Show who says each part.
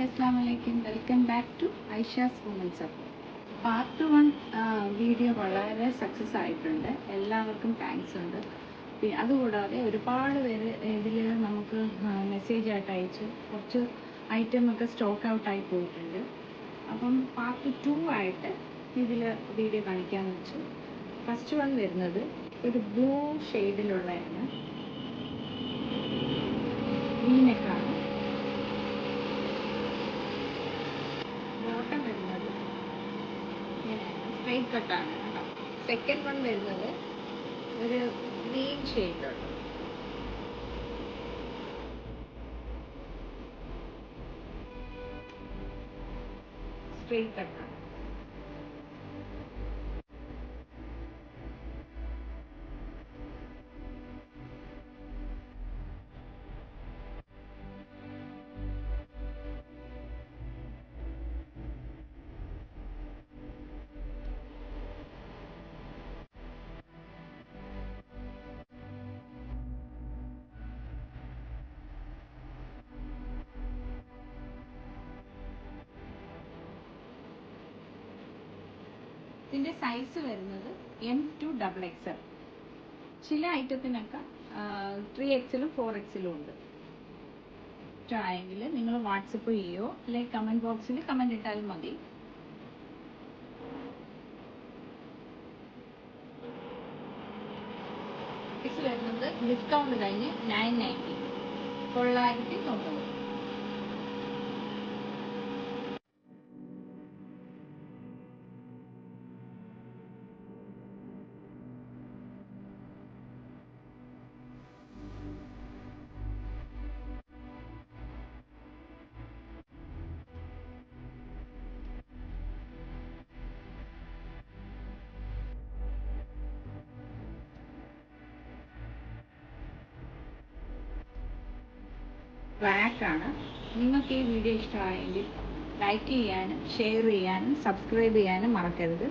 Speaker 1: Assalamualaikum. Welcome back to Aisha's Women's Up. Part 1 video വളരെ success ആയിട്ടുണ്ട്. എല്ലാവർക്കും thanks ഉണ്ട്. അതുകൂടാതെ ഒരുപാട് പേര് ഇതിൽ നമുക്ക് മെസ്സേജ് ആയിട്ട് അയച്ചു കുറച്ച് ഐറ്റം ഒക്കെ സ്റ്റോക്ക് ഔട്ട് ആയി പോയിട്ടുണ്ട്. അപ്പം പാർട്ട് 2 ആയിട്ട് ഇതിൽ വീഡിയോ കാണിക്കാമെന്ന് വെച്ചു. ഫസ്റ്റ് വൺ വരുന്നത് ഒരു ബ്ലൂ ഷെയ്ഡിലുള്ളതാണ്. വീനെക്കാണ് ബോട്ടം വരുന്നത് ഇങ്ങനെയാണ്, സ്ട്രൈറ്റ് കട്ടാണ് കേട്ടോ. സെക്കൻഡ് വൺ വരുന്നത് ഒരു ഗ്രീൻ ഷെയ്ഡിലുള്ള സ്ട്രൈറ്റ് കട്ടാണ്. ഇതിൻ്റെ സൈസ് വരുന്നത് M2XXL. ചില ഐറ്റത്തിനൊക്കെ 3XL 4XL ഉണ്ട്. ഇഷ്ടമായെങ്കിൽ നിങ്ങൾ വാട്സപ്പ് ചെയ്യോ അല്ലെങ്കിൽ കമൻറ്റ് ബോക്സിൽ കമൻറ്റ് ഇട്ടാലും മതി. സൈസ് വരുന്നത് ഡിസ്കൗണ്ട് കഴിഞ്ഞ് 990, 990. ബ്ലാക്കാണ്. നിങ്ങൾക്ക് ഈ വീഡിയോ ഇഷ്ടമായെങ്കിൽ ലൈക്ക് ചെയ്യാനും ഷെയർ ചെയ്യാനും സബ്സ്ക്രൈബ് ചെയ്യാനും മറക്കരുത്.